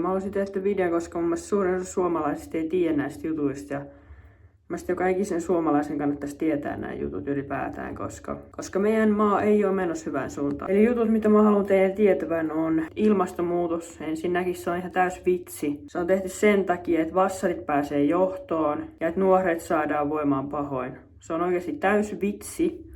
Mä haluaisin tehdä videon, koska mun mielestä suurin osa suomalaisista ei tiedä näistä jutuista. Ja mielestäni joka ikisen suomalaisen kannattaisi tietää nämä jutut ylipäätään, koska meidän maa ei ole menossa hyvään suuntaan. Eli jutut, mitä mä haluan teidän tietävän, on ilmastonmuutos. Ensinnäkin se on ihan täys vitsi. Se on tehty sen takia, että vassarit pääsee johtoon ja että nuoret saadaan voimaan pahoin. Se on oikeasti täys vitsi.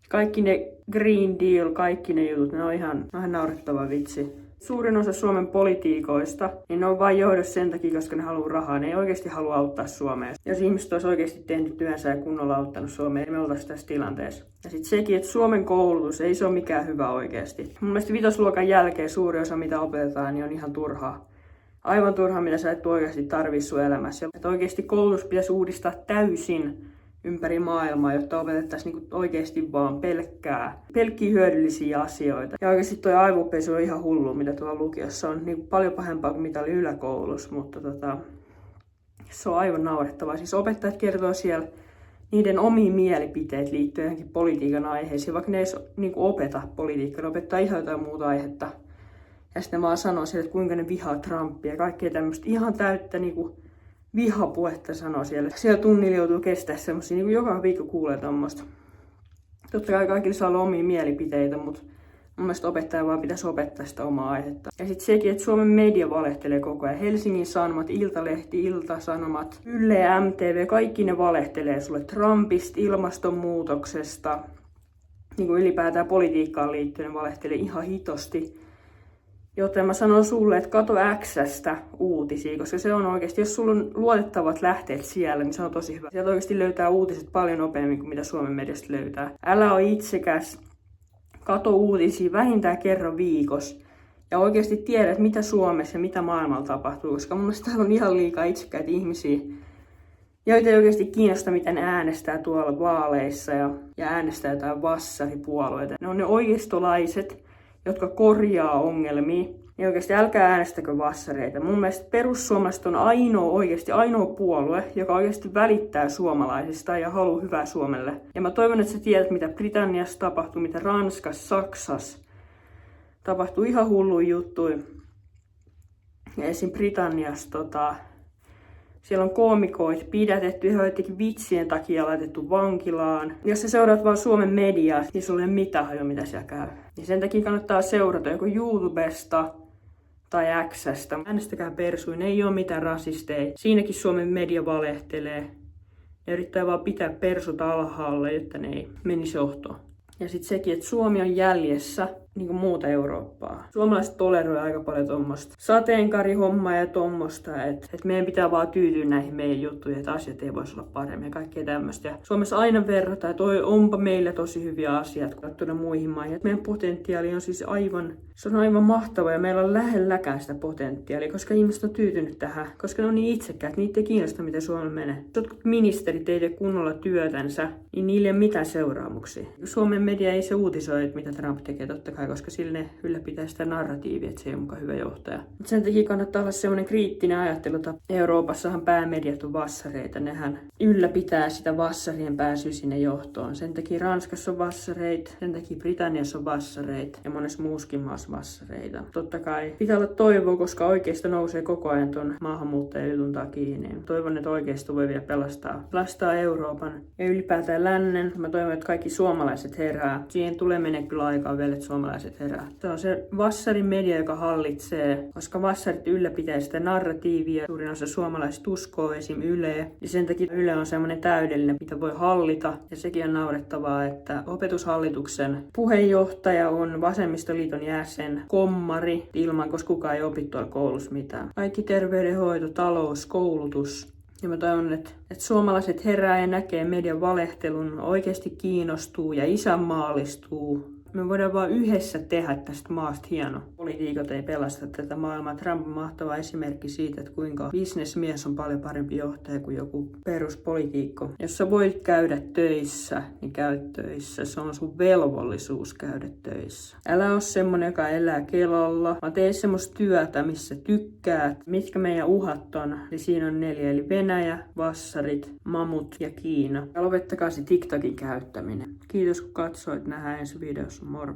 Kaikki ne Green Deal, kaikki ne jutut, ne on ihan naurettava vitsi. Suurin osa Suomen politiikoista, niin ne on vain johdossa sen takia, koska ne haluaa rahaa. Ne ei oikeasti halua auttaa Suomea. Jos ihmiset olisi oikeasti tehnyt työnsä ja kunnolla auttanut Suomea, niin me oltaisiin tässä tilanteessa. Ja sitten sekin, että Suomen koulutus ei se ole mikään hyvä oikeasti. Mun mielestä vitosluokan jälkeen suuri osa, mitä opetetaan, niin on ihan turhaa. Aivan turhaa, mitä sä et oikeasti tarvii sun elämässä. Että oikeasti koulutus pitäisi uudistaa täysin ympäri maailmaa, jotta opetettaisiin niinku oikeasti vaan pelkkiä hyödyllisiä asioita. Ja oikeasti toi aivopesu on ihan hullu, mitä tuolla lukiossa on niinku paljon pahempaa kuin mitä oli yläkoulussa, mutta se on aivan naurettavaa. Siis opettajat kertoo siellä niiden omiin mielipiteet liittyen johonkin politiikan aiheisiin, vaikka ne ei niinku opeta politiikkaa, ne opettaa ihan jotain muuta aihetta. Ja sitten ne vaan sanoo siellä, että kuinka ne vihaa Trumpia ja kaikkea tämmöistä ihan täyttä niinku vihapuhetta sanoo siellä. Siellä tunnilla joutuu kestää semmosia, niin kuin joka viikko kuulee tommoista. Totta kai kaikilla saa olla omia mielipiteitä, mutta mun mielestä opettaja vaan pitäisi opettaa sitä omaa aihetta. Ja sitten sekin, että Suomen media valehtelee koko ajan. Helsingin Sanomat, Iltalehti, Ilta-Sanomat, Yle, MTV, kaikki ne valehtelee sulle Trumpista, ilmastonmuutoksesta. Niin kuin ylipäätään politiikkaan liittyen ne valehtelee ihan hitosti. Joten mä sanon sulle, että kato X:stä uutisia, koska se on oikeasti, jos sulla on luotettavat lähteet siellä, niin se on tosi hyvä. Sieltä oikeasti löytää uutiset paljon nopeammin kuin mitä Suomen mediasta löytää. Älä ole itsekäs, kato uutisia vähintään kerran viikossa. Ja oikeasti tiedä, että mitä Suomessa ja mitä maailmalla tapahtuu, koska mun mielestä täällä on ihan liikaa itsekäitä ihmisiä, joita ei oikeasti kiinnosta, miten äänestää tuolla vaaleissa ja äänestää jotain vassaripuolueita. Ne on ne oikeistolaiset, jotka korjaa ongelmia, niin oikeasti älkää äänestäkö vassareita. Mun mielestä perussuomalaiset on ainoa puolue, joka oikeasti välittää suomalaisista ja haluaa hyvää Suomelle. Ja mä toivon, että sä tiedät, mitä Britanniassa tapahtuu, mitä Ranskassa, Saksassa tapahtuu ihan hulluja juttuja. Ja esim. Britanniassa siellä on koomikoita pidätetty ihan jotenkin vitsien takia laitettu vankilaan. Jos sä seuraat vaan Suomen mediaa, niin sulla ei ole mitään hajua, mitä siellä käy. Ja sen takia kannattaa seurata joko YouTubesta tai X:stä. Äänestäkää persuin, ei ole mitään rasisteja. Siinäkin Suomen media valehtelee. Ne yrittää vaan pitää persut alhaalla, jotta ne ei menisi johtoon. Ja sitten sekin, että Suomi on jäljessä niin kuin muuta Eurooppaa. Suomalaiset toleroi aika paljon tuommoista sateenkaarihommaa ja tuommoista, että meidän pitää vaan tyytyä näihin meidän juttuihin, että asiat ei voisi olla paremmin ja kaikkea tämmöistä. Ja Suomessa aina verrataan, että onpa meillä tosi hyviä asiat verrattuna muihin maihin. Meidän potentiaali on siis aivan mahtava ja meillä on lähelläkään sitä potentiaalia, koska ihmiset on tyytynyt tähän, koska ne on niin itsekkäät, niitä ei kiinnosta, miten Suomi menee. Jotkut ministerit ei tee kunnolla työtänsä, niin niillä ei ole mitään seuraamuksia. Suomen media ei se uutisoi, mitä Trump tekee, totta kai, koska sillä ne ylläpitää sitä narratiivia, että se ei ole mukaan hyvä johtaja. Mutta sen takia kannattaa olla semmoinen kriittinen ajattelutapa. Euroopassahan päämediat on vassareita, nehän ylläpitää sitä vassarien pääsyä sinne johtoon. Sen takia Ranskassa on vassareita, sen takia Britanniassa on vassareita ja monessa muuskin maassa vassareita. Totta kai pitää olla toivoa, koska oikeisto nousee koko ajan ton maahanmuuttajajutun takia. Niin toivon, että oikeisto voi vielä pelastaa Euroopan ja ylipäätään lännen. Mä toivon, että kaikki suomalaiset herää. Siihen tulee menee kyllä aikaa vielä, että suomalaiset herää. Se on se vassarin media, joka hallitsee, koska vassarit ylläpitää sitä narratiivia. Suurin osa suomalaiset uskoo esim. Yleä. Ja sen takia Yle on semmoinen täydellinen, mitä voi hallita. Ja sekin on naurettavaa, että opetushallituksen puheenjohtaja on vasemmistoliiton jäsen, kommari, koska kukaan ei opi tuolla koulussa mitään. Kaikki terveydenhoito, talous, koulutus. Ja mä toivon, että suomalaiset herää ja näkee median valehtelun, oikeasti kiinnostuu ja isänmaallistuu. Me voidaan vaan yhdessä tehdä tästä maasta hieno. Poliitikot ei pelasta tätä maailmaa. Trump on mahtava esimerkki siitä, että kuinka bisnesmies on paljon parempi johtaja kuin joku peruspolitiikko. Jos sä voit käydä töissä, niin käy töissä. Se on sun velvollisuus käydä töissä. Älä ole semmonen, joka elää kelalla, vaan tee semmoista työtä, missä tykkäät. Mitkä meidän uhat on? Eli siinä on 4, eli Venäjä, vassarit, mamut ja Kiina. Ja lopettakaa se TikTokin käyttäminen. Kiitos kun katsoit. Nähdään ensi videossa. Moro!